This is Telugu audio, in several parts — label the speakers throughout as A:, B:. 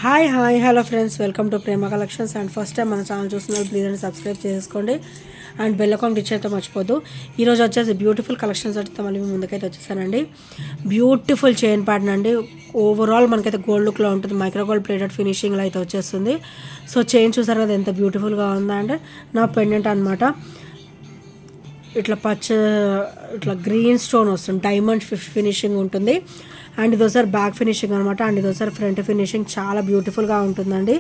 A: Hi hi hello friends, welcome to Prema collections. And first time మన ఛానల్ చూస్తున్నారు, ప్లీజ్ అండ్ సబ్స్క్రైబ్ చేసుకోండి అండ్ బెల్ అకౌంట్ ఇచ్చేస్తే మర్చిపోద్దు. ఈరోజు వచ్చేసి బ్యూటిఫుల్ కలెక్షన్స్ అయితే మళ్ళీ ముందుకైతే వచ్చేసానండి. బ్యూటిఫుల్ చైన్ ప్యాటర్న్ అండి. ఓవరాల్ మనకైతే గోల్డ్ లుక్లో ఉంటుంది, మైక్రో గోల్డ్ ప్లేటెడ్ ఫినిషింగ్లో అయితే వచ్చేస్తుంది. సో చైన్ చూసారు కదా ఎంత బ్యూటిఫుల్గా ఉందా అంటే నా పెండెంట్ అనమాట. ఇట్లా గ్రీన్ స్టోన్ వస్తుంది, డైమండ్ ఫినిషింగ్ ఉంటుంది. అండ్ ఇదోసారి బ్యాక్ ఫినిషింగ్ అనమాట. అండ్ ఇదోసారి ఫ్రంట్ ఫినిషింగ్ చాలా బ్యూటిఫుల్గా ఉంటుందండి.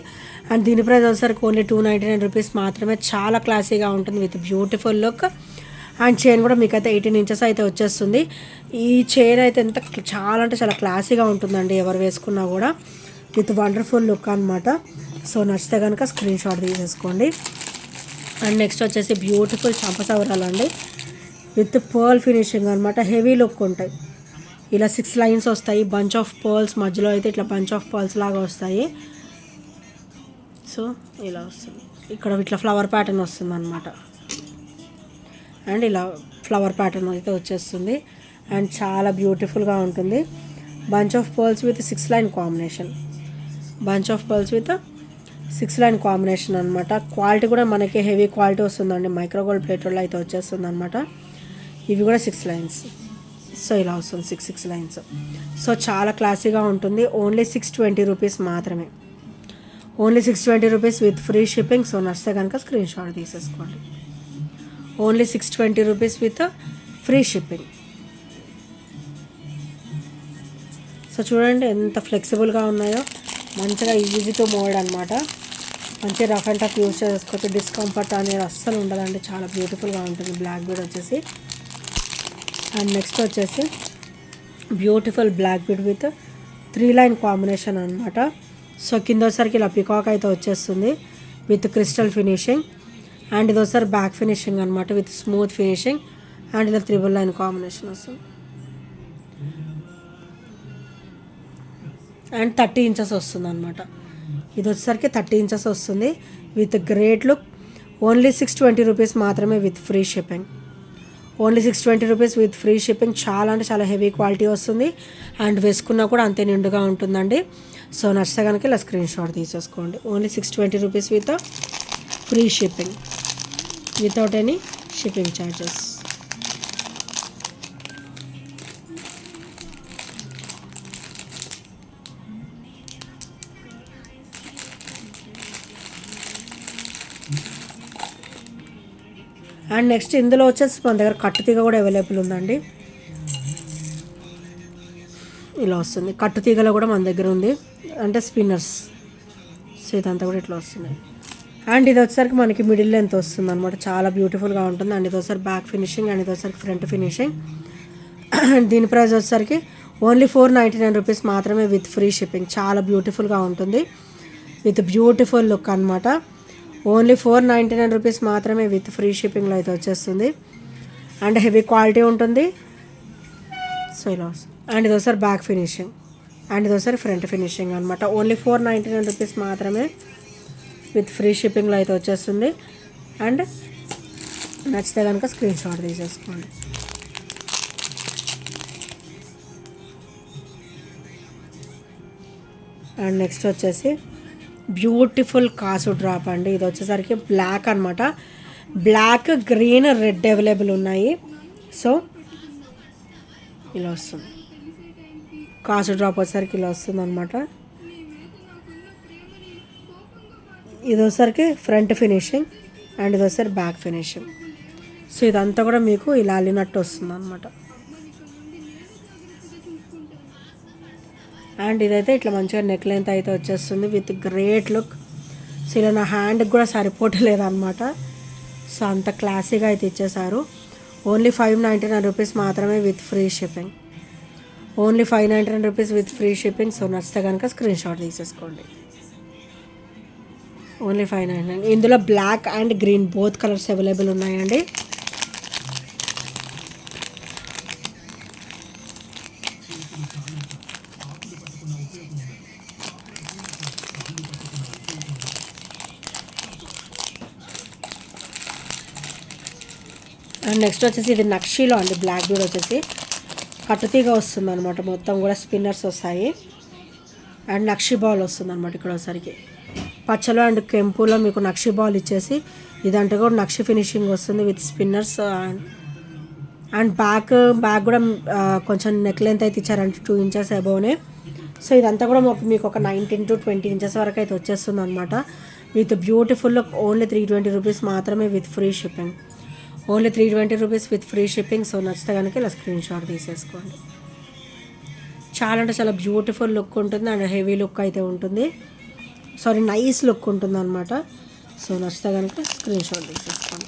A: అండ్ దీని ప్రైస్ వచ్చేసరికి ఓన్లీ 299 రూపీస్ మాత్రమే. చాలా క్లాసీగా ఉంటుంది with beautiful look. And chain కూడా మీకైతే 18 ఇంచెస్ అయితే వచ్చేస్తుంది. ఈ చైన్ అయితే చాలా అంటే చాలా క్లాసీగా ఉంటుందండి, ఎవరు వేసుకున్నా కూడా విత్ వండర్ఫుల్ లుక్ అనమాట. సో నచ్చితే కనుక స్క్రీన్ షాట్ తీసేసుకోండి. అండ్ నెక్స్ట్ వచ్చేసి బ్యూటిఫుల్ చంపసవరాలు అండి, విత్ పర్ల్ ఫినిషింగ్ అనమాట. హెవీ లుక్ ఉంటాయి. ఇలా 6 లైన్స్ వస్తాయి, బంచ్ ఆఫ్ పర్ల్స్ మధ్యలో అయితే ఇట్లా బంచ్ ఆఫ్ పర్ల్స్ లాగా వస్తాయి. సో ఇలా వస్తుంది, ఇక్కడ ఇట్లా ఫ్లవర్ ప్యాటర్న్ వస్తుంది అనమాట. అండ్ ఇలా ఫ్లవర్ ప్యాటర్న్ అయితే వచ్చేస్తుంది. అండ్ చాలా బ్యూటిఫుల్గా ఉంటుంది. Bunch of pearls with 6 line combination, bunch of pearls with 6 line combination అనమాట. క్వాలిటీ కూడా మనకి హెవీ క్వాలిటీ వస్తుందండి, మైక్రో గోల్డ్ ప్లేటెడ్లో అయితే వచ్చేస్తుంది అనమాట. ఇవి కూడా 6 లైన్స్. సో ఇలా వస్తుంది 6 లైన్స్. సో చాలా క్లాసీగా ఉంటుంది. ఓన్లీ 620 రూపీస్ మాత్రమే, only 620 rupees with free shipping. So నచ్చితే కనుక స్క్రీన్ షాట్ తీసేసుకోండి. Only 620 rupees with free shipping. So చూడండి ఎంత ఫ్లెక్సిబుల్గా ఉన్నాయో, మంచిగా ఈజీ టు మోల్డ్ అనమాట. మంచి రఫ్ అండ్ టఫ్ యూజ్ చేసుకోవచ్చు, డిస్కంఫర్ట్ అనేది అస్సలు ఉండదండి. చాలా బ్యూటిఫుల్గా ఉంటుంది. బ్లాక్ బీడ్ వచ్చేసి. అండ్ నెక్స్ట్ వచ్చేసి beautiful black bead with 3 line combination అనమాట. సో కింద వచ్చరికి ఇలా పికాక్ అయితే వచ్చేస్తుంది విత్ క్రిస్టల్ ఫినిషింగ్. అండ్ ఇది ఒకసారి బ్యాక్ ఫినిషింగ్ అనమాట విత్ స్మూత్ ఫినిషింగ్. అండ్ ఇలా 3 లైన్ కాంబినేషన్ వస్తుంది. అండ్ 30 ఇంచెస్ వస్తుంది అనమాట. ఇది వచ్చేసరికి 30 ఇంచెస్ వస్తుంది with great look. Only 620 rupees మాత్రమే with free shipping. Only 620 rupees with free shipping. చాలా అంటే చాలా హెవీ క్వాలిటీ వస్తుంది. అండ్ వేసుకున్నా కూడా అంతే నిండుగా ఉంటుందండి. సో నచ్చితే కనుక ఇలా స్క్రీన్ షాట్ తీసేసుకోండి. Only 620 rupees with free shipping, without any shipping charges. And next ఇందులో వచ్చేసి మన దగ్గర కట్టుతీగ కూడా అవైలబుల్ ఉందండి. ఇలా వస్తుంది, కట్టుతీగలో కూడా మన దగ్గర ఉంది, అంటే స్పిన్నర్స్. సో ఇదంతా కూడా ఇట్లా వస్తుంది. అండ్ ఇది వచ్చేసరికి మనకి మిడిల్ లెంత్ వస్తుంది అనమాట. చాలా బ్యూటిఫుల్గా ఉంటుంది. అండ్ ఇది వచ్చేసరికి బ్యాక్ ఫినిషింగ్. అండ్ ఇది వచ్చేసరికి ఫ్రంట్ ఫినిషింగ్. అండ్ దీని ప్రైస్ వచ్చేసరికి ఓన్లీ 499 రూపీస్ మాత్రమే విత్ ఫ్రీ షిప్పింగ్. చాలా బ్యూటిఫుల్గా ఉంటుంది విత్ బ్యూటిఫుల్ లుక్ అనమాట. ఓన్లీ 499 రూపీస్ మాత్రమే విత్ ఫ్రీ షిప్పింగ్లో అయితే వచ్చేస్తుంది. అండ్ హెవీ క్వాలిటీ ఉంటుంది. సో ఇలా వస్తుంది. అండ్ ఇది ఒకసారి బ్యాక్ ఫినిషింగ్. అండ్ ఇది ఒకసారి ఫ్రంట్ ఫినిషింగ్ అనమాట. ఓన్లీ 499 రూపీస్ మాత్రమే విత్ ఫ్రీ షిప్పింగ్లో అయితే వచ్చేస్తుంది. అండ్ నచ్చితే కనుక స్క్రీన్ షాట్ తీసేసుకోండి. అండ్ నెక్స్ట్ వచ్చేసి బ్యూటిఫుల్ కాసు డ్రాప్ అండి. ఇది వచ్చేసరికి బ్లాక్ అనమాట. బ్లాక్, గ్రీన్, రెడ్ అవైలబుల్ ఉన్నాయి. సో ఇలా వస్తుంది. కాసు డ్రాప్ వచ్చేసరికి ఇలా వస్తుంది అనమాట. ఇది వచ్చేసరికి ఫ్రంట్ ఫినిషింగ్. అండ్ ఇది వచ్చేసరికి బ్యాక్ ఫినిషింగ్. సో ఇదంతా కూడా మీకు ఇలా అల్లినట్టు వస్తుంది అనమాట. అండ్ ఇదైతే ఇట్లా మంచిగా నెక్ లెంత్ అయితే వచ్చేస్తుంది విత్ గ్రేట్ లుక్. సో ఇలా నా హ్యాండ్కి కూడా సరిపోవట్లేదు అనమాట. సో అంత క్లాసీగా అయితే ఇచ్చేసారు. ఓన్లీ 599 రూపీస్ మాత్రమే with free shipping. Only 599 rupees with free shipping. So నచ్చితే కనుక స్క్రీన్ షాట్ తీసేసుకోండి. ఓన్లీ 599. ఇందులో black and green both colours available ఉన్నాయండి. అండ్ నెక్స్ట్ వచ్చేసి ఇది నక్షీలో అండి. బ్లాక్ బీడ్ వచ్చేసి కట్టుతీగ వస్తుంది అనమాట. మొత్తం కూడా స్పిన్నర్స్ వస్తాయి. అండ్ నక్షి బాల్ వస్తుంది అనమాట. ఇక్కడ ఒకసారికి పచ్చలో అండ్ కెంపులో మీకు నక్షి బాల్ ఇచ్చేసి ఇదంటే కూడా నక్షి ఫినిషింగ్ వస్తుంది విత్ స్పిన్నర్స్. అండ్ బ్యాక్ కూడా కొంచెం నెక్ లెంత్ అయితే ఇచ్చారంటే 2 ఇంచెస్ అబోవ్నే. సో ఇదంతా కూడా మీకు ఒక 19 to 20 ఇంచెస్ వరకు అయితే వచ్చేస్తుంది అనమాట. విత్ బ్యూటిఫుల్ ఓన్లీ 320 రూపీస్ మాత్రమే with free shipping. Only 320 rupees with free shipping. So నచ్చితే కనుక ఇలా స్క్రీన్ షాట్ తీసేసుకోండి. చాలా అంటే చాలా బ్యూటిఫుల్ లుక్ ఉంటుంది అండ్ హెవీ లుక్ అయితే ఉంటుంది. సారీ, నైస్ లుక్ ఉంటుంది అనమాట. సో నచ్చితే కనుక స్క్రీన్ షాట్ తీసేసుకోండి.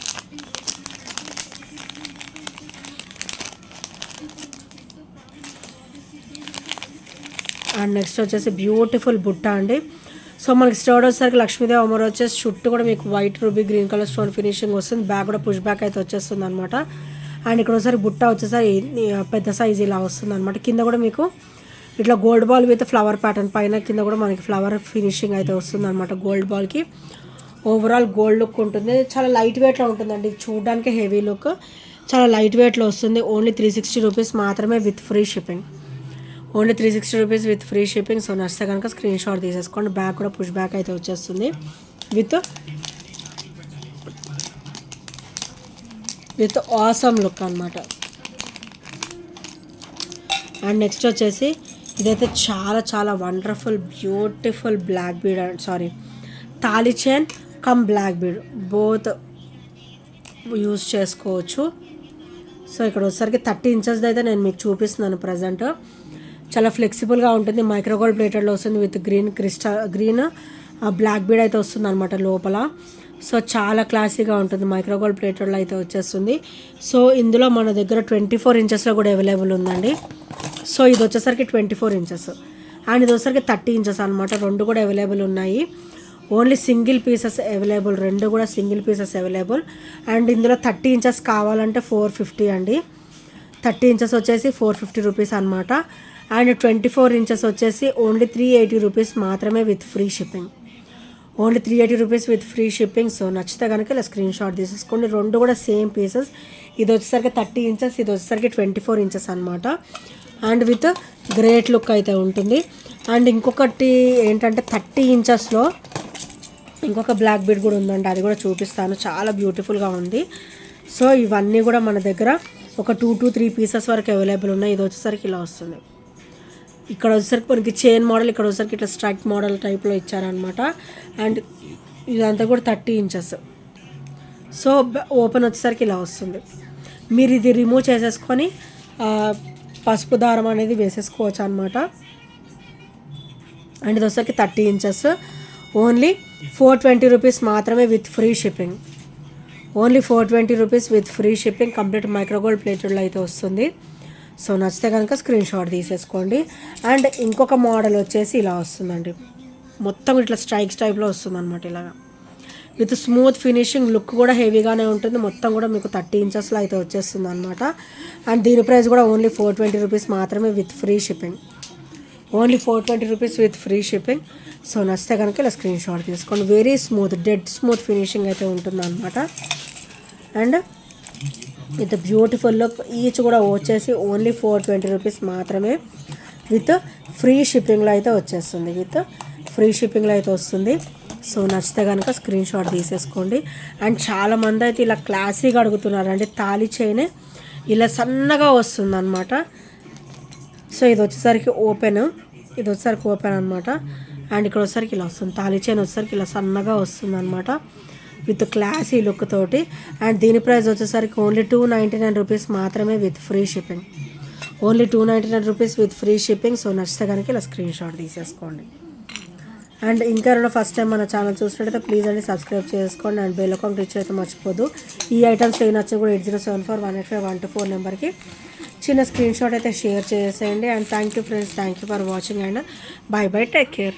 A: అండ్ నెక్స్ట్ వచ్చేసి బ్యూటిఫుల్ బుట్ట అండి. సో మనకి స్టోర్ వచ్చేసరికి లక్ష్మీదేవి అమ్మవారు వచ్చేసి చుట్టూ కూడా మీకు white ruby green colour stone finishing వస్తుంది. బ్యాక్ కూడా పుష్ బ్యాక్ అయితే వచ్చేస్తుంది అనమాట. అండ్ ఇక్కడ ఒకసారి బుట్ట వచ్చేసరి పెద్ద సైజ్ ఇలా వస్తుంది అనమాట. కింద కూడా మీకు ఇట్లా gold ball with flower pattern, పైన కింద కూడా మనకి ఫ్లవర్ ఫినిషింగ్ అయితే వస్తుంది అనమాట. గోల్డ్ బాల్కి ఓవరాల్ గోల్డ్ లుక్ ఉంటుంది. చాలా లైట్ వెయిట్లో ఉంటుందండి, చూడడానికి హెవీ లుక్, చాలా లైట్ వెయిట్లో వస్తుంది. ఓన్లీ 360 రూపీస్ మాత్రమే with free shipping. Only 360 rupees with free shipping. So నచ్చితే కనుక స్క్రీన్ షాట్ తీసేసుకోండి. బ్యాక్ కూడా పుష్ బ్యాక్ అయితే వచ్చేస్తుంది విత్ ఆసమ్ లుక్ అనమాట. అండ్ నెక్స్ట్ వచ్చేసి ఇదైతే చాలా చాలా wonderful beautiful black bead, sorry తాళి chain come black bead both use చేసుకోవచ్చు. సో ఇక్కడ వచ్చేసరికి 30 ఇంచెస్ అయితే నేను మీకు చూపిస్తున్నాను ప్రజెంట్. చాలా ఫ్లెక్సిబుల్గా ఉంటుంది. మైక్రోగోల్డ్ ప్లేటెడ్లో వస్తుంది విత్ గ్రీన్ బ్లాక్ బీడ్ అయితే వస్తుంది అనమాట లోపల. సో చాలా క్లాసీగా ఉంటుంది. మైక్రోగోల్డ్ ప్లేటెడ్లో అయితే వచ్చేస్తుంది. సో ఇందులో మన దగ్గర 24 ఇంచెస్లో కూడా అవైలబుల్ ఉందండి. సో ఇది వచ్చేసరికి 24 ఇంచెస్ అండ్ ఇది వచ్చేసరికి 30 ఇంచెస్ అనమాట. రెండు కూడా అవైలబుల్ ఉన్నాయి. ఓన్లీ సింగిల్ పీసెస్ అవైలబుల్, రెండు కూడా సింగిల్ పీసెస్ అవైలబుల్. అండ్ ఇందులో 30 ఇంచెస్ కావాలంటే 450 అండి. 30 ఇంచెస్ వచ్చేసి 450 రూపీస్ అనమాట. అండ్ 24 ఇంచెస్ వచ్చేసి ఓన్లీ 380 రూపీస్ మాత్రమే with free shipping. Only 380 rupees with free shipping. So నచ్చితే కనుక ఇలా స్క్రీన్ షాట్ తీసేసుకోండి. రెండు కూడా సేమ్ పీసెస్. ఇది వచ్చేసరికి 30 ఇంచెస్, ఇది వచ్చేసరికి 24 ఇంచెస్ అనమాట. అండ్ విత్ గ్రేట్ లుక్ అయితే ఉంటుంది. అండ్ ఇంకొకటి ఏంటంటే 30 ఇంచెస్లో ఇంకొక బ్లాక్ బీడ్ కూడా ఉందండి, అది కూడా చూపిస్తాను. చాలా బ్యూటిఫుల్గా ఉంది. సో ఇవన్నీ కూడా మన దగ్గర ఒక 2 to 3 పీసెస్ వరకు అవైలబుల్ ఉన్నాయి. ఇది వచ్చేసరికి ఇలా వస్తుంది. ఇక్కడ వచ్చేసరికి మనకి చైన్ మోడల్, ఇక్కడ వచ్చేసరికి ఇట్లా స్ట్రైక్ మోడల్ టైప్లో ఇచ్చారనమాట. అండ్ ఇదంతా కూడా 30 ఇంచెస్. సో ఓపెన్ వచ్చేసరికి ఇలా వస్తుంది. మీరు ఇది రిమూవ్ చేసేసుకొని పసుపు దారం అనేది వేసేసుకోవచ్చు అనమాట. అండ్ ఇది వచ్చేసరికి 30 ఇంచెస్. ఓన్లీ 420 రూపీస్ మాత్రమే with free shipping. Only 420 rupees with free shipping. Complete micro gold ప్లేటెడ్లో అయితే వస్తుంది. సో నచ్చితే కనుక స్క్రీన్ షాట్ తీసేసుకోండి. అండ్ ఇంకొక మోడల్ వచ్చేసి ఇలా వస్తుందండి, మొత్తం ఇట్లా స్ట్రైక్స్ టైప్లో వస్తుంది అనమాట. ఇలాగా విత్ స్మూత్ ఫినిషింగ్, లుక్ కూడా హెవీగానే ఉంటుంది. మొత్తం కూడా మీకు 30 ఇంచెస్లో అయితే వచ్చేస్తుంది అనమాట. అండ్ దీని ప్రైస్ కూడా ఓన్లీ 420 రూపీస్ మాత్రమే with free shipping. Only 420 rupees with free shipping. So నచ్చితే కనుక ఇలా స్క్రీన్ షాట్ తీసుకోండి. Very smooth, dead smooth finishing అయితే ఉంటుంది అనమాట. And with beautiful look. Each కూడా వచ్చేసి ఓన్లీ 420 రూపీస్ మాత్రమే విత్ ఫ్రీ షిప్పింగ్లో అయితే వచ్చేస్తుంది. విత్ ఫ్రీ షిప్పింగ్లో అయితే వస్తుంది. సో నచ్చితే కనుక స్క్రీన్ షాట్ తీసేసుకోండి. అండ్ చాలామంది అయితే ఇలా క్లాసీగా అడుగుతున్నారండి. తాళి చైన్ ఇలా సన్నగా వస్తుంది అనమాట. సో ఇది వచ్చేసరికి ఓపెన్, ఇది వచ్చేసరికి ఓపెన్ అనమాట. అండ్ ఇక్కడ వచ్చేసరికి ఇలా వస్తుంది. తాళి చైన్ వచ్చేసరికి ఇలా సన్నగా వస్తుంది అనమాట విత్ క్లాసీ లుక్ తోటి. అండ్ దీని ప్రైస్ వచ్చేసరికి ఓన్లీ 299 రూపీస్ మాత్రమే with free shipping. Only 299 rupees with free shipping. So నచ్చితే కనుక ఇలా స్క్రీన్ షాట్ తీసేసుకోండి. అండ్ ఇంకా ఎవరైనా ఫస్ట్ టైం మన ఛానల్ చూసినట్టయితే ప్లీజ్ అండి సబ్స్క్రైబ్ చేసుకోండి. అండ్ బెల్ ఐకాన్ రీచ్ అయితే మర్చిపోదు. ఈ ఐటమ్స్ ఏ నచ్చినా కూడా 8074185124 నెంబర్కి చిన్న స్క్రీన్ షాట్ అయితే షేర్ చేసేయండి. And thank you friends, thank you for watching and by by, take care.